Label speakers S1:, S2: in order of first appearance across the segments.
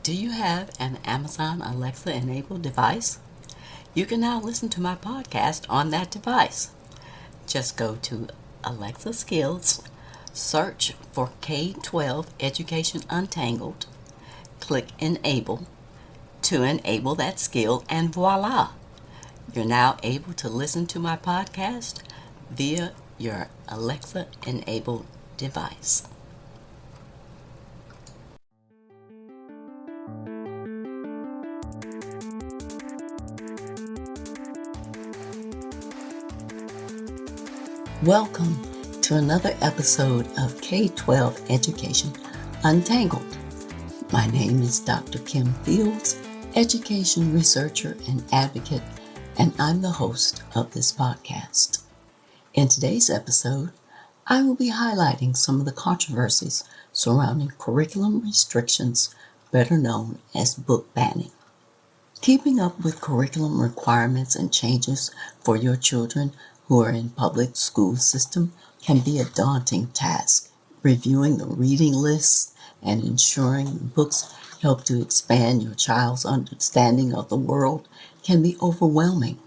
S1: Do you have an Amazon Alexa enabled device? You can now listen to my podcast on that device. Just go to Alexa Skills, search for K-12 Education Untangled, click Enable to enable that skill, and voila! You're now able to listen to my podcast via your Alexa enabled device. Welcome to another episode of K-12 Education Untangled. My name is Dr. Kim Fields, education researcher and advocate, and I'm the host of this podcast. In today's episode, I will be highlighting some of the controversies surrounding curriculum restrictions, better known as book banning. Keeping up with curriculum requirements and changes for your children who are in public school system can be a daunting task. Reviewing the reading lists and ensuring the books help to expand your child's understanding of the world can be overwhelming.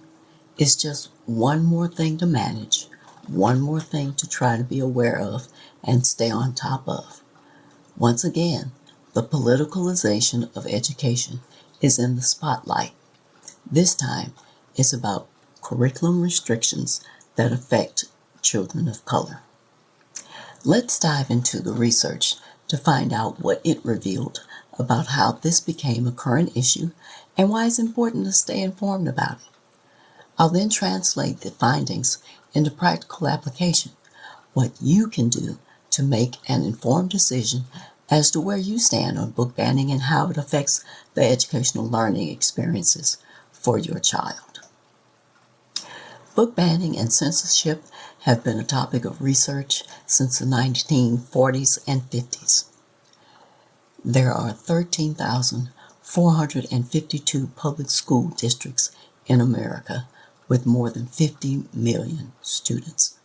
S1: It's just one more thing to manage, one more thing to try to be aware of and stay on top of. Once again, the politicalization of education is in the spotlight. This time, it's about curriculum restrictions that affect children of color. Let's dive into the research to find out what it revealed about how this became a current issue and why it's important to stay informed about it. I'll then translate the findings into practical application, what you can do to make an informed decision as to where you stand on book banning and how it affects the educational learning experiences for your child. Book banning and censorship have been a topic of research since the 1940s and 50s. There are 13,452 public school districts in America with more than 50 million students.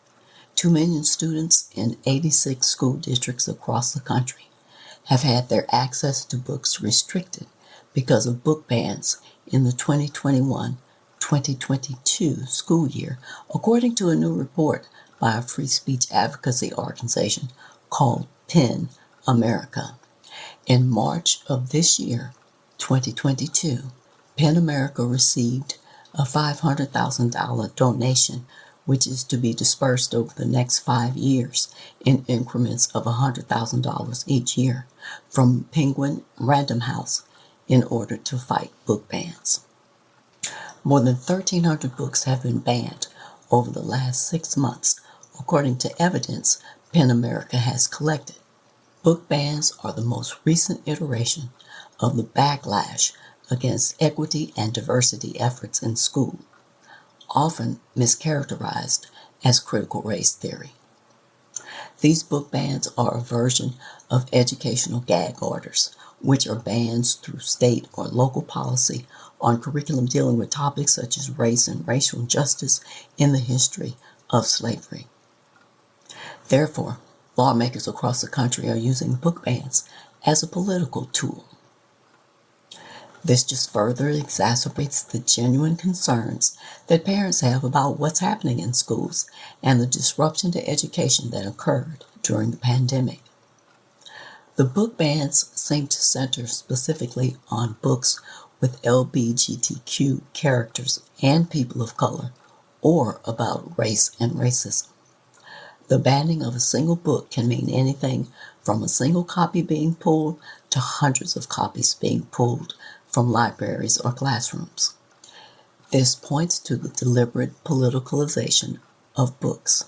S1: 2 million students in 86 school districts across the country have had their access to books restricted because of book bans in the 2021-2022 school year, according to a new report by a free speech advocacy organization called PEN America. In March of this year, 2022, PEN America received a $500,000 donation, which is to be dispersed over the next 5 years in increments of $100,000 each year from Penguin Random House in order to fight book bans. More than 1,300 books have been banned over the last 6 months, according to evidence PEN America has collected. Book bans are the most recent iteration of the backlash against equity and diversity efforts in school, often mischaracterized as critical race theory. These book bans are a version of educational gag orders, which are bans through state or local policy on curriculum dealing with topics such as race and racial justice in the history of slavery. Therefore, lawmakers across the country are using book bans as a political tool. This just further exacerbates the genuine concerns that parents have about what's happening in schools and the disruption to education that occurred during the pandemic. The book bans seem to center specifically on books with LGBTQ characters and people of color, or about race and racism. The banning of a single book can mean anything from a single copy being pulled to hundreds of copies being pulled from libraries or classrooms. This points to the deliberate politicalization of books.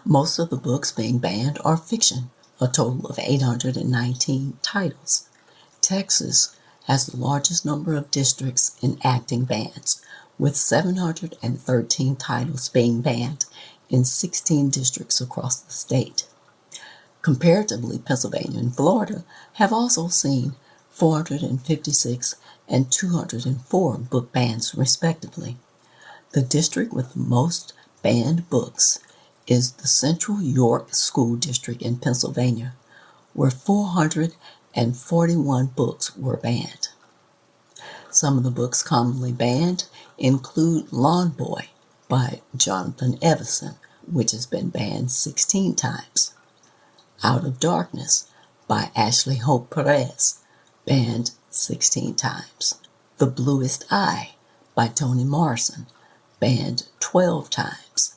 S1: Most of the books being banned are fiction, a total of 819 titles. Texas has the largest number of districts enacting bans, with 713 titles being banned in 16 districts across the state. Comparatively, Pennsylvania and Florida have also seen 456 and 204 book bans, respectively. The district with the most banned books is the Central York School District in Pennsylvania, where and 41 books were banned. Some of the books commonly banned include Lawn Boy by Jonathan Evison, which has been banned 16 times. Out of Darkness by Ashley Hope Perez, banned 16 times. The Bluest Eye by Toni Morrison, banned 12 times.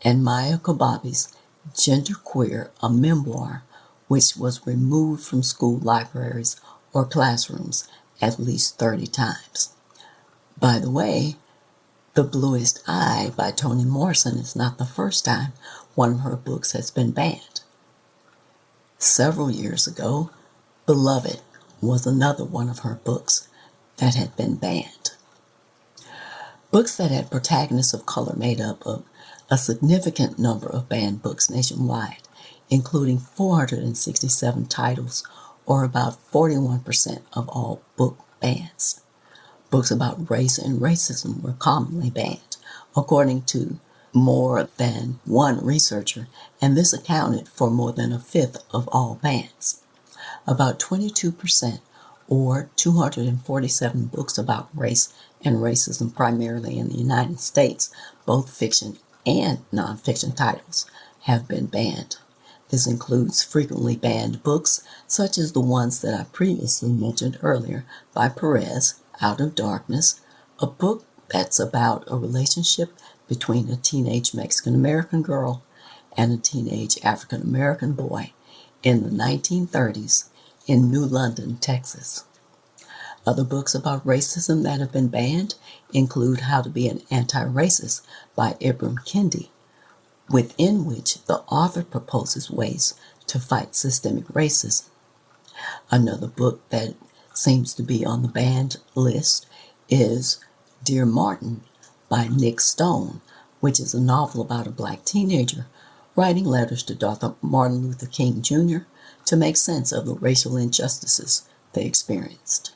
S1: And Maya Kobabe's Genderqueer, a Memoir, which was removed from school libraries or classrooms at least 30 times. By the way, The Bluest Eye by Toni Morrison is not the first time one of her books has been banned. Several years ago, Beloved was another one of her books that had been banned. Books that had protagonists of color made up of a significant number of banned books nationwide, including 467 titles, or about 41% of all book bans. Books about race and racism were commonly banned, according to more than one researcher, and this accounted for more than a fifth of all bans. About 22%, or 247 books about race and racism, primarily in the United States, both fiction and nonfiction titles, have been banned. This includes frequently banned books, such as the ones that I previously mentioned earlier by Perez, Out of Darkness, a book that's about a relationship between a teenage Mexican-American girl and a teenage African-American boy in the 1930s in New London, Texas. Other books about racism that have been banned include How to Be an Anti-Racist by Ibram Kendi, within which the author proposes ways to fight systemic racism. Another book that seems to be on the banned list is Dear Martin by Nick Stone, which is a novel about a black teenager writing letters to Dr. Martin Luther King Jr. to make sense of the racial injustices they experienced.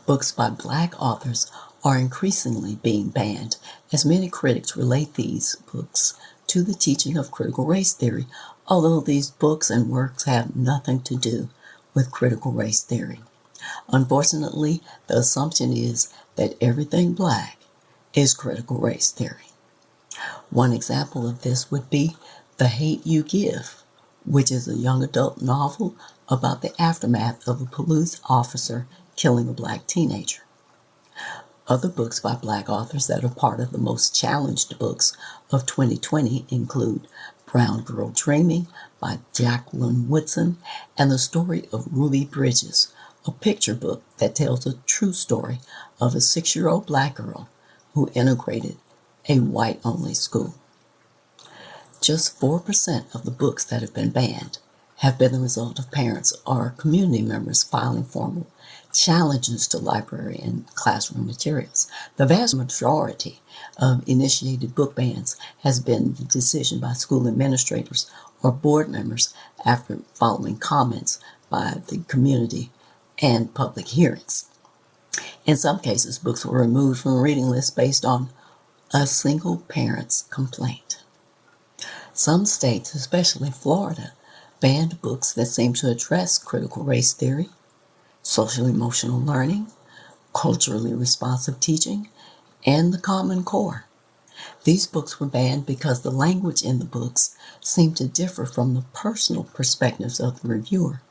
S1: Books by black authors are increasingly being banned, as many critics relate these books to the teaching of critical race theory, although these books and works have nothing to do with critical race theory. Unfortunately, the assumption is that everything black is critical race theory. One example of this would be The Hate U Give, which is a young adult novel about the aftermath of a police officer killing a black teenager. Other books by black authors that are part of the most challenged books of 2020 include Brown Girl Dreaming by Jacqueline Woodson and The Story of Ruby Bridges, a picture book that tells a true story of a 6-year-old black girl who integrated a white-only school. Just 4% of the books that have been banned have been the result of parents or community members filing formal challenges to library and classroom materials. The vast majority of initiated book bans has been the decision by school administrators or board members after following comments by the community and public hearings. In some cases, books were removed from the reading list based on a single parent's complaint. Some states, especially Florida, banned books that seem to address critical race theory, social emotional learning, culturally responsive teaching, and the Common Core. These books were banned because the language in the books seemed to differ from the personal perspectives of the reviewer,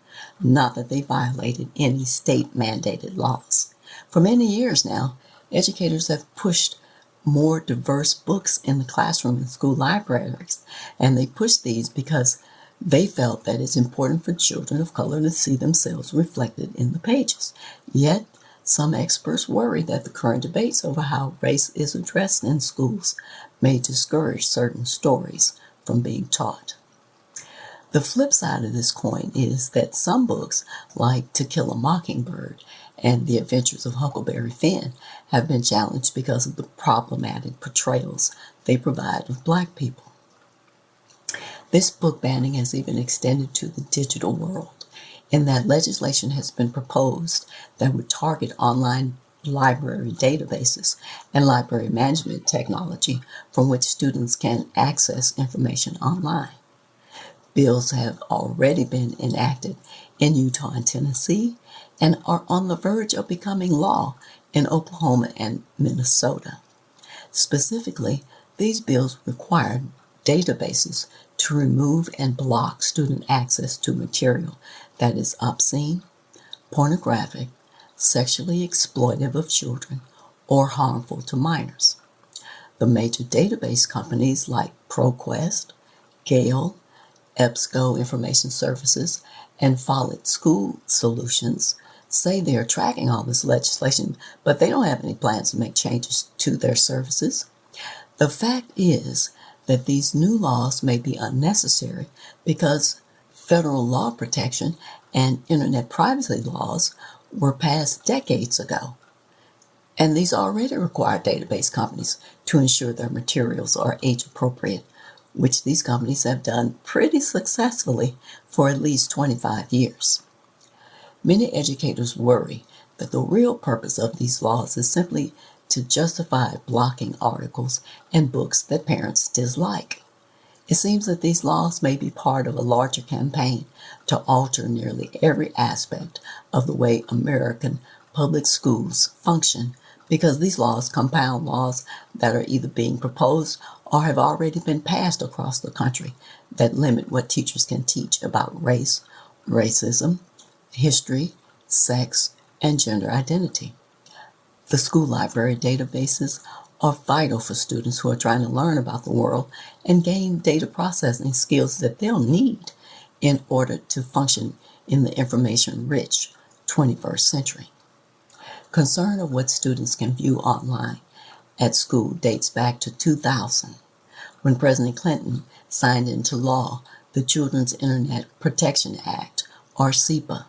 S1: not that they violated any state-mandated laws. For many years now, educators have pushed more diverse books in the classroom and school libraries, and they pushed these because they felt that it's important for children of color to see themselves reflected in the pages. Yet, some experts worry that the current debates over how race is addressed in schools may discourage certain stories from being taught. The flip side of this coin is that some books, like To Kill a Mockingbird and The Adventures of Huckleberry Finn, have been challenged because of the problematic portrayals they provide of black people. This book banning has even extended to the digital world, in that legislation has been proposed that would target online library databases and library management technology from which students can access information online. Bills have already been enacted in Utah and Tennessee, and are on the verge of becoming law in Oklahoma and Minnesota. Specifically, these bills require databases to remove and block student access to material that is obscene, pornographic, sexually exploitive of children, or harmful to minors. The major database companies like ProQuest, Gale, EBSCO Information Services, and Follett School Solutions say they are tracking all this legislation, but they don't have any plans to make changes to their services. The fact is that these new laws may be unnecessary because federal law protection and internet privacy laws were passed decades ago. And these already require database companies to ensure their materials are age appropriate, which these companies have done pretty successfully for at least 25 years. Many educators worry that the real purpose of these laws is simply to justify blocking articles and books that parents dislike. It seems that these laws may be part of a larger campaign to alter nearly every aspect of the way American public schools function, because these laws compound laws that are either being proposed or have already been passed across the country that limit what teachers can teach about race, racism, history, sex, and gender identity. The school library databases are vital for students who are trying to learn about the world and gain data processing skills that they'll need in order to function in the information-rich 21st century. Concern of what students can view online at school dates back to 2000, when President Clinton signed into law the Children's Internet Protection Act, or CIPA.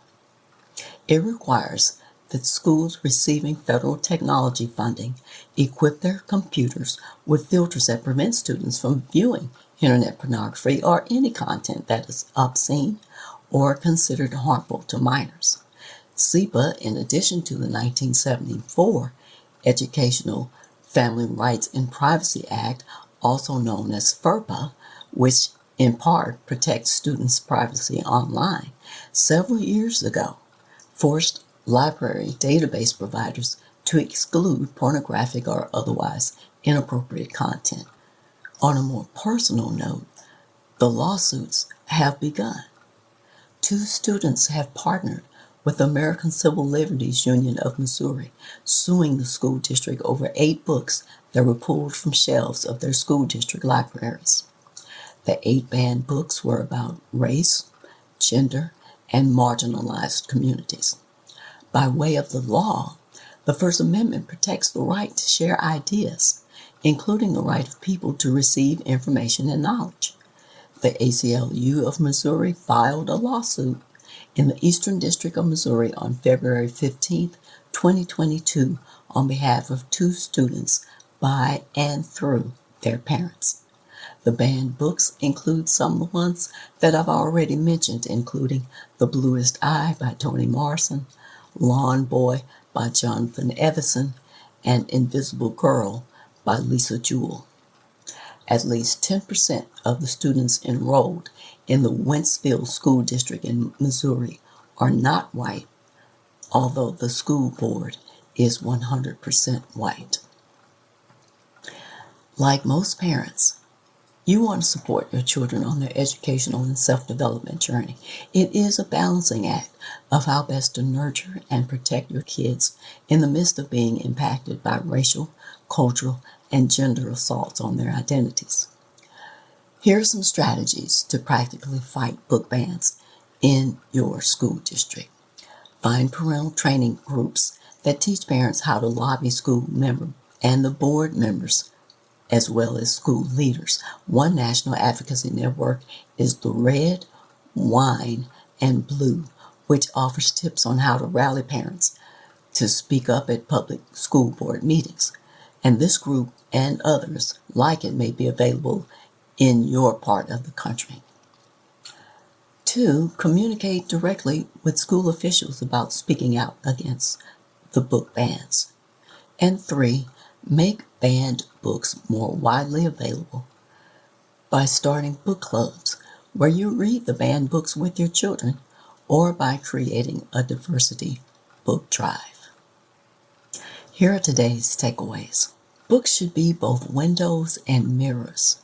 S1: It requires that schools receiving federal technology funding equip their computers with filters that prevent students from viewing internet pornography or any content that is obscene or considered harmful to minors. CIPA, in addition to the 1974 Educational Family Rights and Privacy Act, also known as FERPA, which in part protects students' privacy online, several years ago forced library database providers to exclude pornographic or otherwise inappropriate content. On a more personal note, the lawsuits have begun. 2 students have partnered with the American Civil Liberties Union of Missouri, suing the school district over 8 books that were pulled from shelves of their school district libraries. The 8 banned books were about race, gender, and marginalized communities. By way of the law, the First Amendment protects the right to share ideas, including the right of people to receive information and knowledge. The ACLU of Missouri filed a lawsuit in the Eastern District of Missouri on February 15, 2022, on behalf of 2 students by and through their parents. The banned books include some of the ones that I've already mentioned, including The Bluest Eye by Toni Morrison, Lawn Boy by Jonathan Evison, and Invisible Girl by Lisa Jewell. At least 10% of the students enrolled in the Wentzville School District in Missouri are not white, although the school board is 100% white. Like most parents, you want to support your children on their educational and self-development journey. It is a balancing act of how best to nurture and protect your kids in the midst of being impacted by racial, cultural, and gender assaults on their identities. Here are some strategies to practically fight book bans in your school district. Find parental training groups that teach parents how to lobby school members and the board members, as well as school leaders. One national advocacy network is the Red, Wine, and Blue, which offers tips on how to rally parents to speak up at public school board meetings. And this group and others like it may be available in your part of the country. 2, communicate directly with school officials about speaking out against the book bans. And 3, make banned books more widely available by starting book clubs where you read the banned books with your children, or by creating a diversity book drive. Here are today's takeaways. Books should be both windows and mirrors,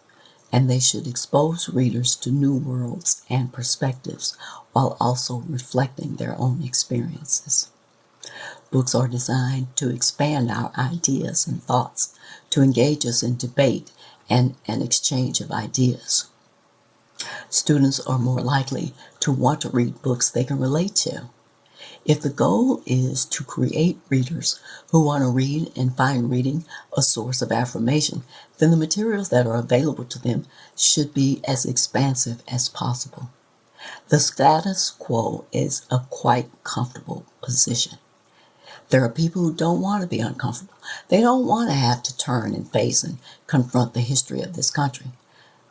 S1: and they should expose readers to new worlds and perspectives while also reflecting their own experiences. Books are designed to expand our ideas and thoughts, to engage us in debate and an exchange of ideas. Students are more likely to want to read books they can relate to. If the goal is to create readers who want to read and find reading a source of affirmation, then the materials that are available to them should be as expansive as possible. The status quo is a quite comfortable position. There are people who don't want to be uncomfortable. They don't want to have to turn and face and confront the history of this country.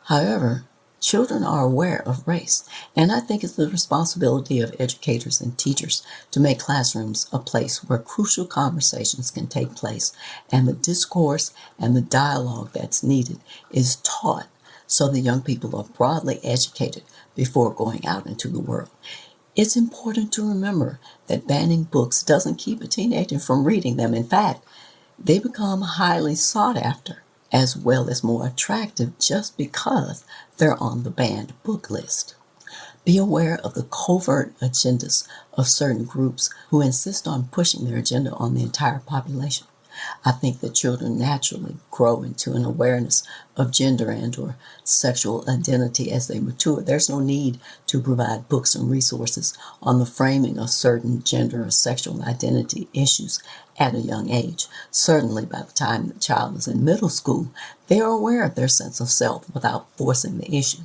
S1: However, children are aware of race, and I think it's the responsibility of educators and teachers to make classrooms a place where crucial conversations can take place, and the discourse and the dialogue that's needed is taught so the young people are broadly educated before going out into the world. It's important to remember that banning books doesn't keep a teenager from reading them. In fact, they become highly sought after, as well as more attractive just because they're on the banned book list. Be aware of the covert agendas of certain groups who insist on pushing their agenda on the entire population. I think that children naturally grow into an awareness of gender and or sexual identity as they mature. There's no need to provide books and resources on the framing of certain gender or sexual identity issues at a young age. Certainly by the time the child is in middle school, they are aware of their sense of self without forcing the issue.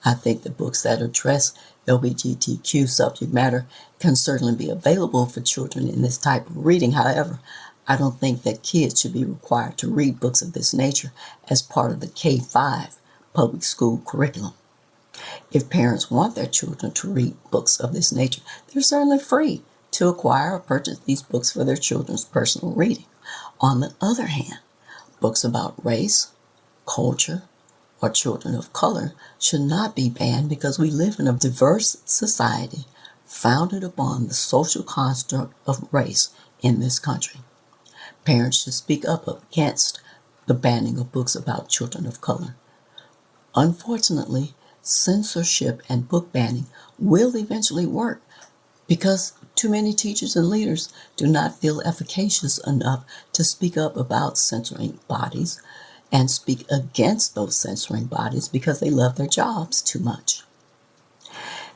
S1: I think the books that address LGBTQ subject matter can certainly be available for children in this type of reading. However, I don't think that kids should be required to read books of this nature as part of the K-5 public school curriculum. If parents want their children to read books of this nature, they're certainly free to acquire or purchase these books for their children's personal reading. On the other hand, books about race, culture, or children of color should not be banned because we live in a diverse society founded upon the social construct of race in this country. Parents should speak up against the banning of books about children of color. Unfortunately, censorship and book banning will eventually work because too many teachers and leaders do not feel efficacious enough to speak up about censoring bodies and speak against those censoring bodies because they love their jobs too much.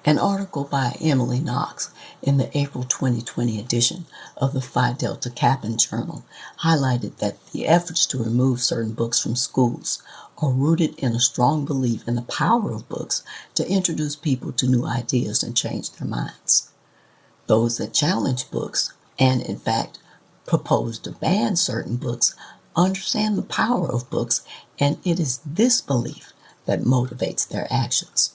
S1: An article by Emily Knox in the April 2020 edition of the Phi Delta Kappan Journal highlighted that the efforts to remove certain books from schools are rooted in a strong belief in the power of books to introduce people to new ideas and change their minds. Those that challenge books, and in fact propose to ban certain books, understand the power of books, and it is this belief that motivates their actions.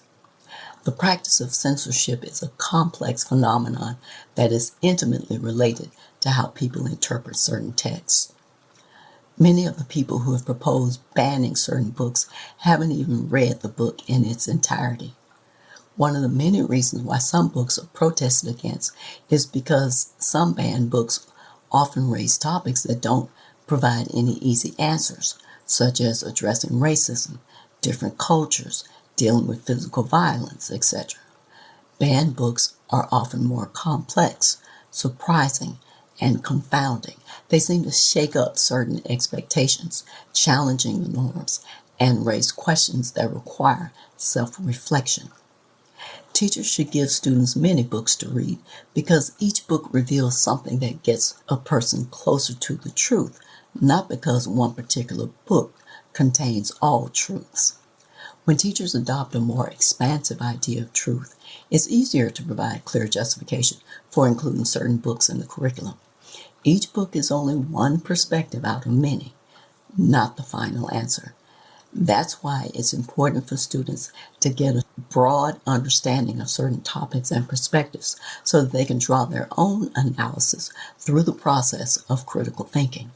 S1: The practice of censorship is a complex phenomenon that is intimately related to how people interpret certain texts. Many of the people who have proposed banning certain books haven't even read the book in its entirety. One of the many reasons why some books are protested against is because some banned books often raise topics that don't provide any easy answers, such as addressing racism, different cultures, dealing with physical violence, etc. Banned books are often more complex, surprising, and confounding. They seem to shake up certain expectations, challenging the norms, and raise questions that require self-reflection. Teachers should give students many books to read because each book reveals something that gets a person closer to the truth, not because one particular book contains all truths. When teachers adopt a more expansive idea of truth, it's easier to provide clear justification for including certain books in the curriculum. Each book is only one perspective out of many, not the final answer. That's why it's important for students to get a broad understanding of certain topics and perspectives so that they can draw their own analysis through the process of critical thinking.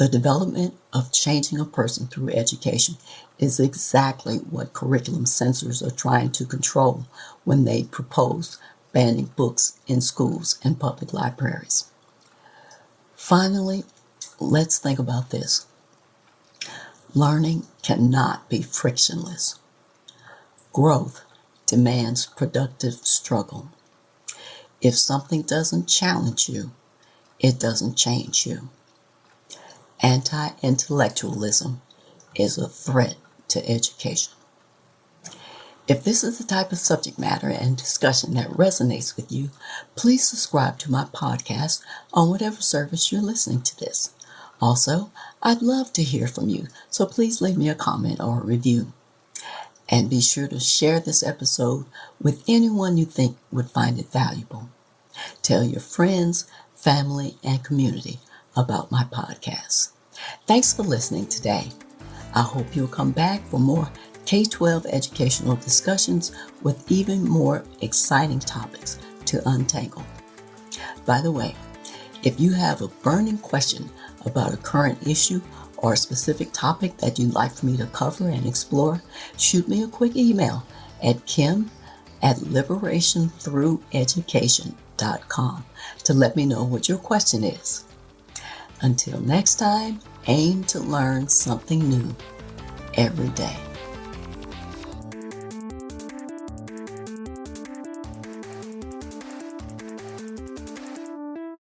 S1: The development of changing a person through education is exactly what curriculum censors are trying to control when they propose banning books in schools and public libraries. Finally, let's think about this. Learning cannot be frictionless. Growth demands productive struggle. If something doesn't challenge you, it doesn't change you. Anti-intellectualism is a threat to education. If this is the type of subject matter and discussion that resonates with you, please subscribe to my podcast on whatever service you're listening to this. Also, I'd love to hear from you, so please leave me a comment or a review. And be sure to share this episode with anyone you think would find it valuable. Tell your friends, family, and community about my podcast. Thanks for listening today. I hope you'll come back for more K-12 educational discussions with even more exciting topics to untangle. By the way, if you have a burning question about a current issue or a specific topic that you'd like for me to cover and explore, shoot me a quick email at kim@liberationthrougheducation.com to let me know what your question is. Until next time, aim to learn something new every day.